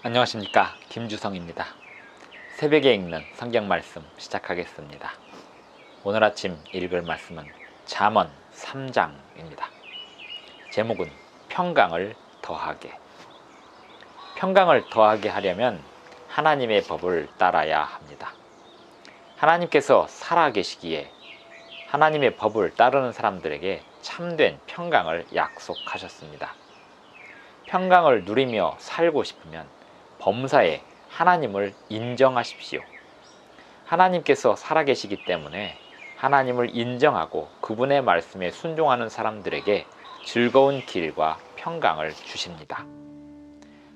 안녕하십니까, 김주성입니다. 새벽에 읽는 성경 말씀 시작하겠습니다. 오늘 아침 읽을 말씀은 잠언 3장입니다. 제목은 평강을 더하게. 평강을 더하게 하려면 하나님의 법을 따라야 합니다. 하나님께서 살아계시기에 하나님의 법을 따르는 사람들에게 참된 평강을 약속하셨습니다. 평강을 누리며 살고 싶으면 범사에 하나님을 인정하십시오. 하나님께서 살아계시기 때문에 하나님을 인정하고 그분의 말씀에 순종하는 사람들에게 즐거운 길과 평강을 주십니다.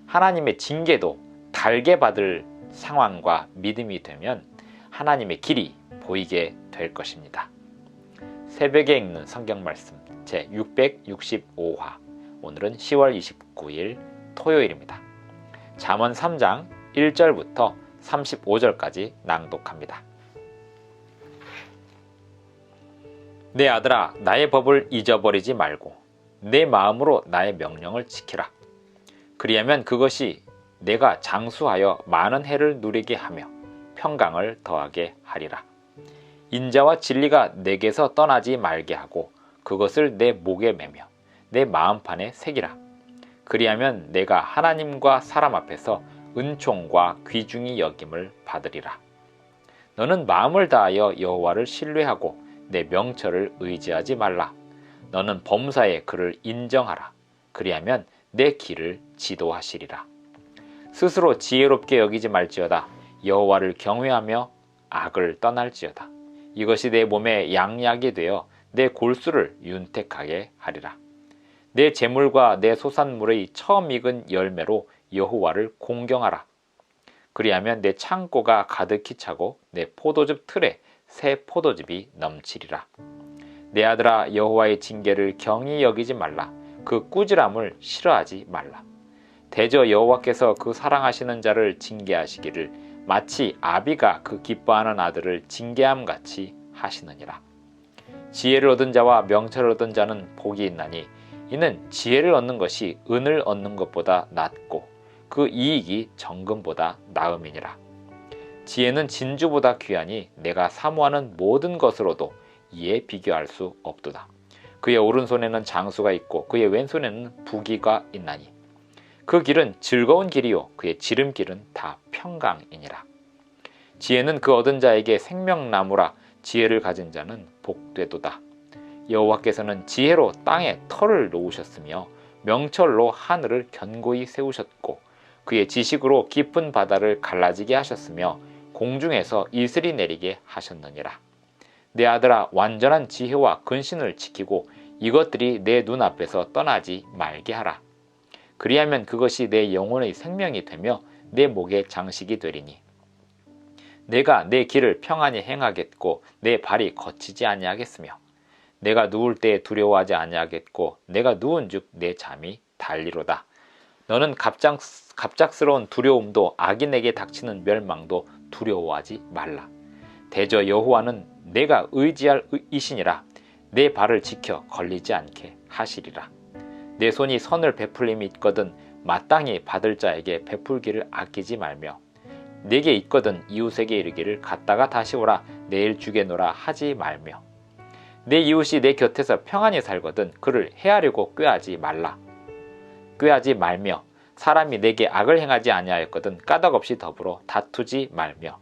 하나님의 징계도 달게 받을 상황과 믿음이 되면 하나님의 길이 보이게 될 것입니다. 새벽에 읽는 성경 말씀 제 665화, 오늘은 10월 29일 토요일입니다. 잠언 3장 1절부터 35절까지 낭독합니다. 내 아들아, 나의 법을 잊어버리지 말고 내 마음으로 나의 명령을 지키라. 그리하면 그것이 내가 장수하여 많은 해를 누리게 하며 평강을 더하게 하리라. 인자와 진리가 내게서 떠나지 말게 하고 그것을 내 목에 매며 내 마음판에 새기라. 그리하면 내가 하나님과 사람 앞에서 은총과 귀중히 여김을 받으리라. 너는 마음을 다하여 여호와를 신뢰하고 내 명철을 의지하지 말라. 너는 범사에 그를 인정하라. 그리하면 내 길을 지도하시리라. 스스로 지혜롭게 여기지 말지어다. 여호와를 경외하며 악을 떠날지어다. 이것이 내 몸에 양약이 되어 내 골수를 윤택하게 하리라. 내 재물과 내 소산물의 처음 익은 열매로 여호와를 공경하라. 그리하면 내 창고가 가득히 차고 내 포도즙 틀에 새 포도즙이 넘치리라. 내 아들아, 여호와의 징계를 경히 여기지 말라. 그 꾸지람을 싫어하지 말라. 대저 여호와께서 그 사랑하시는 자를 징계하시기를 마치 아비가 그 기뻐하는 아들을 징계함같이 하시느니라. 지혜를 얻은 자와 명철을 얻은 자는 복이 있나니 이는 지혜를 얻는 것이 은을 얻는 것보다 낫고 그 이익이 정금보다 나음이니라. 지혜는 진주보다 귀하니 내가 사모하는 모든 것으로도 이에 비교할 수 없도다. 그의 오른손에는 장수가 있고 그의 왼손에는 부귀가 있나니 그 길은 즐거운 길이요 그의 지름길은 다 평강이니라. 지혜는 그 얻은 자에게 생명나무라. 지혜를 가진 자는 복되도다. 여호와께서는 지혜로 땅에 터를 놓으셨으며 명철로 하늘을 견고히 세우셨고 그의 지식으로 깊은 바다를 갈라지게 하셨으며 공중에서 이슬이 내리게 하셨느니라. 내 아들아, 완전한 지혜와 근신을 지키고 이것들이 내 눈앞에서 떠나지 말게 하라. 그리하면 그것이 내 영혼의 생명이 되며 내 목의 장식이 되리니 내가 내 길을 평안히 행하겠고 내 발이 거치지 아니하겠으며 내가 누울 때에 두려워하지 아니하겠고 내가 누운즉 내 잠이 달리로다. 너는 갑작스러운 두려움도 악인에게 닥치는 멸망도 두려워하지 말라. 대저 여호와는 내가 의지할 이시니라. 내 발을 지켜 걸리지 않게 하시리라. 내 손이 선을 베풀림이 있거든 마땅히 받을 자에게 베풀기를 아끼지 말며 내게 있거든 이웃에게 이르기를 갔다가 다시 오라 내일 주겠노라 하지 말며 내 이웃이 내 곁에서 평안히 살거든 그를 해하려고 꾀하지 말라. 꾀하지 말며 사람이 내게 악을 행하지 아니하였거든 까닭없이 더불어 다투지 말며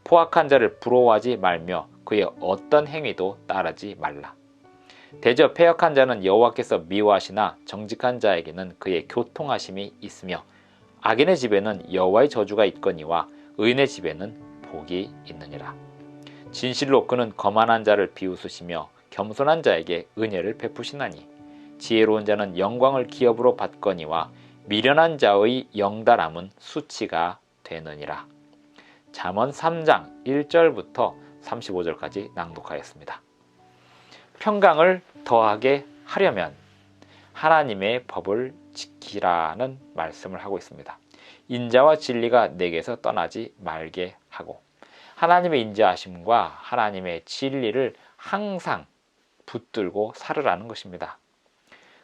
포악한 자를 부러워하지 말며 그의 어떤 행위도 따르지 말라. 대저 패역한 자는 여호와께서 미워하시나 정직한 자에게는 그의 교통하심이 있으며 악인의 집에는 여호와의 저주가 있거니와 의인의 집에는 복이 있느니라. 진실로 그는 거만한 자를 비웃으시며 겸손한 자에게 은혜를 베푸시나니 지혜로운 자는 영광을 기업으로 받거니와 미련한 자의 영달함은 수치가 되느니라. 잠언 3장 1절부터 35절까지 낭독하였습니다. 평강을 더하게 하려면 하나님의 법을 지키라는 말씀을 하고 있습니다. 인자와 진리가 내게서 떠나지 말게 하고 하나님의 인자하심과 하나님의 진리를 항상 붙들고 살으라는 것입니다.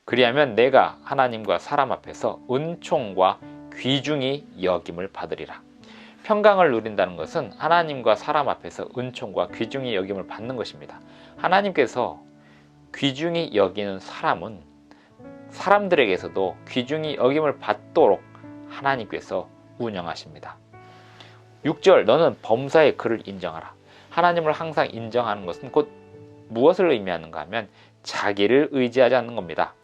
그리하면 내가 하나님과 사람 앞에서 은총과 귀중히 여김을 받으리라. 평강을 누린다는 것은 하나님과 사람 앞에서 은총과 귀중히 여김을 받는 것입니다. 하나님께서 귀중히 여기는 사람은 사람들에게서도 귀중히 여김을 받도록 하나님께서 운영하십니다. 6절 너는 범사의 그를 인정하라. 하나님을 항상 인정하는 것은 곧 무엇을 의미하는가 하면 자기를 의지하지 않는 겁니다.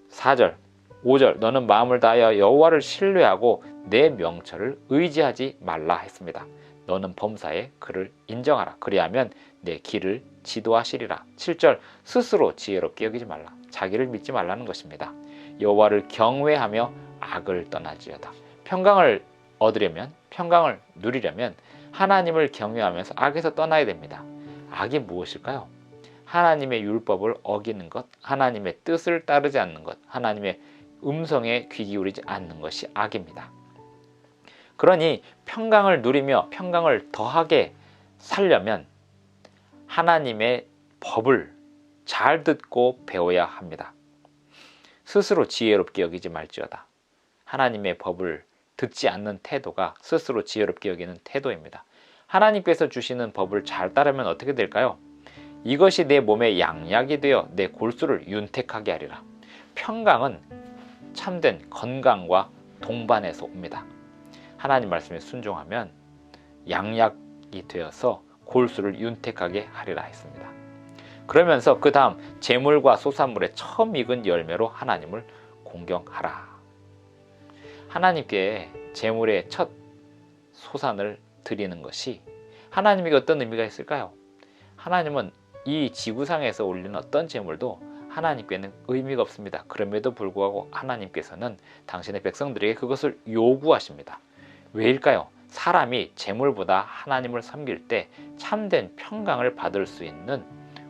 4절 5절 너는 마음을 다하여 여호와를 신뢰하고 내 명철을 의지하지 말라 했습니다. 너는 범사에 그를 인정하라. 그리하면 내 길을 지도하시리라. 7절 스스로 지혜롭게 여기지 말라. 자기를 믿지 말라는 것입니다. 여호와를 경외하며 악을 떠나지어다. 평강을 얻으려면, 평강을 누리려면 하나님을 경외하면서 악에서 떠나야 됩니다. 악이 무엇일까요? 하나님의 율법을 어기는 것, 하나님의 뜻을 따르지 않는 것, 하나님의 음성에 귀 기울이지 않는 것이 악입니다. 그러니 평강을 누리며 평강을 더하게 살려면 하나님의 법을 잘 듣고 배워야 합니다. 스스로 지혜롭게 여기지 말지어다. 하나님의 법을 듣지 않는 태도가 스스로 지혜롭게 여기는 태도입니다. 하나님께서 주시는 법을 잘 따르면 어떻게 될까요? 이것이 내 몸에 양약이 되어 내 골수를 윤택하게 하리라. 평강은 참된 건강과 동반해서 옵니다. 하나님 말씀에 순종하면 양약이 되어서 골수를 윤택하게 하리라 했습니다. 그러면서 그 다음 재물과 소산물의 처음 익은 열매로 하나님을 공경하라. 하나님께 재물의 첫 소산을 드리는 것이 하나님에게 어떤 의미가 있을까요? 하나님은 이 지구상에서 올리는 어떤 재물도 하나님께는 의미가 없습니다. 그럼에도 불구하고 하나님께서는 당신의 백성들에게 그것을 요구하십니다. 왜일까요? 사람이 재물보다 하나님을 섬길 때 참된 평강을 받을 수 있는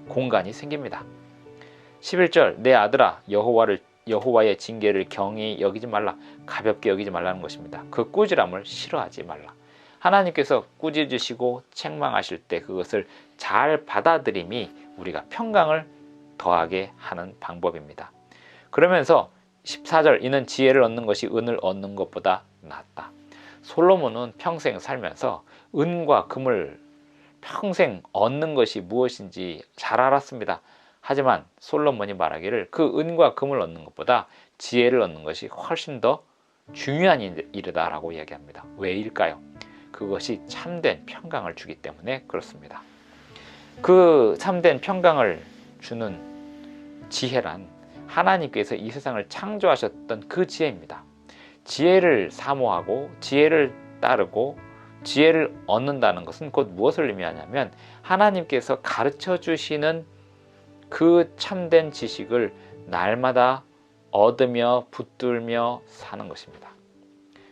공간이 생깁니다. 11절 내 아들아 여호와의 징계를 경히 여기지 말라. 가볍게 여기지 말라는 것입니다. 그 꾸지람을 싫어하지 말라. 하나님께서 꾸짖으시고 책망하실 때 그것을 잘 받아들임이 우리가 평강을 더하게 하는 방법입니다. 그러면서 14절 이는 지혜를 얻는 것이 은을 얻는 것보다 낫다. 솔로몬은 평생 살면서 은과 금을 평생 얻는 것이 무엇인지 잘 알았습니다. 하지만 솔로몬이 말하기를 그 은과 금을 얻는 것보다 지혜를 얻는 것이 훨씬 더 중요한 일이다라고 이야기합니다. 왜일까요? 그것이 참된 평강을 주기 때문에 그렇습니다. 그 참된 평강을 주는 지혜란 하나님께서 이 세상을 창조하셨던 그 지혜입니다. 지혜를 사모하고 지혜를 따르고 지혜를 얻는다는 것은 곧 무엇을 의미하냐면 하나님께서 가르쳐 주시는 그 참된 지식을 날마다 얻으며 붙들며 사는 것입니다.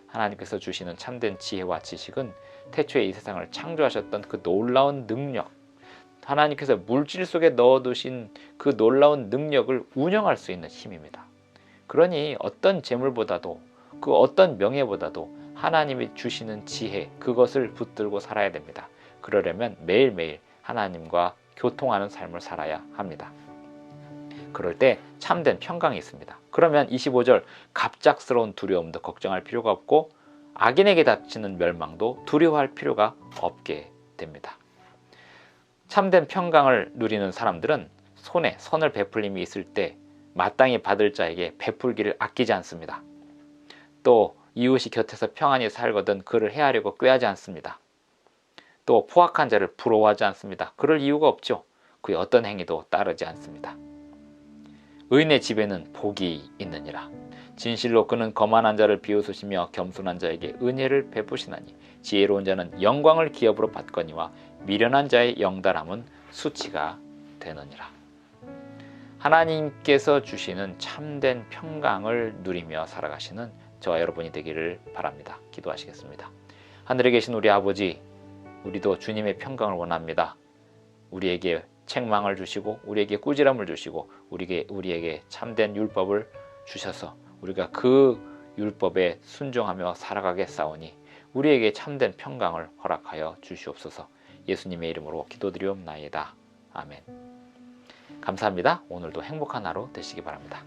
하나님께서 주시는 참된 지혜와 지식은 태초에 이 세상을 창조하셨던 그 놀라운 능력, 하나님께서 물질 속에 넣어두신 그 놀라운 능력을 운영할 수 있는 힘입니다. 그러니 어떤 재물보다도 그 어떤 명예보다도 하나님이 주시는 지혜, 그것을 붙들고 살아야 됩니다. 그러려면 매일매일 하나님과 교통하는 삶을 살아야 합니다. 그럴 때 참된 평강이 있습니다. 그러면 25절 갑작스러운 두려움도 걱정할 필요가 없고 악인에게 닥치는 멸망도 두려워할 필요가 없게 됩니다. 참된 평강을 누리는 사람들은 손에 선을 베풀림이 있을 때 마땅히 받을 자에게 베풀기를 아끼지 않습니다. 또 이웃이 곁에서 평안히 살거든 그를 해하려고 꾀하지 않습니다. 또 포악한 자를 부러워하지 않습니다. 그럴 이유가 없죠. 그의 어떤 행위도 따르지 않습니다. 의인의 집에는 복이 있느니라. 진실로 그는 거만한 자를 비웃으시며 겸손한 자에게 은혜를 베푸시나니 지혜로운 자는 영광을 기업으로 받거니와 미련한 자의 영달함은 수치가 되느니라. 하나님께서 주시는 참된 평강을 누리며 살아가시는 저와 여러분이 되기를 바랍니다. 기도하시겠습니다. 하늘에 계신 우리 아버지, 우리도 주님의 평강을 원합니다. 우리에게 책망을 주시고 우리에게 꾸지람을 주시고 우리에게 참된 율법을 주셔서 우리가 그 율법에 순종하며 살아가겠사오니 우리에게 참된 평강을 허락하여 주시옵소서. 예수님의 이름으로 기도드리옵나이다. 아멘. 감사합니다. 오늘도 행복한 하루 되시기 바랍니다.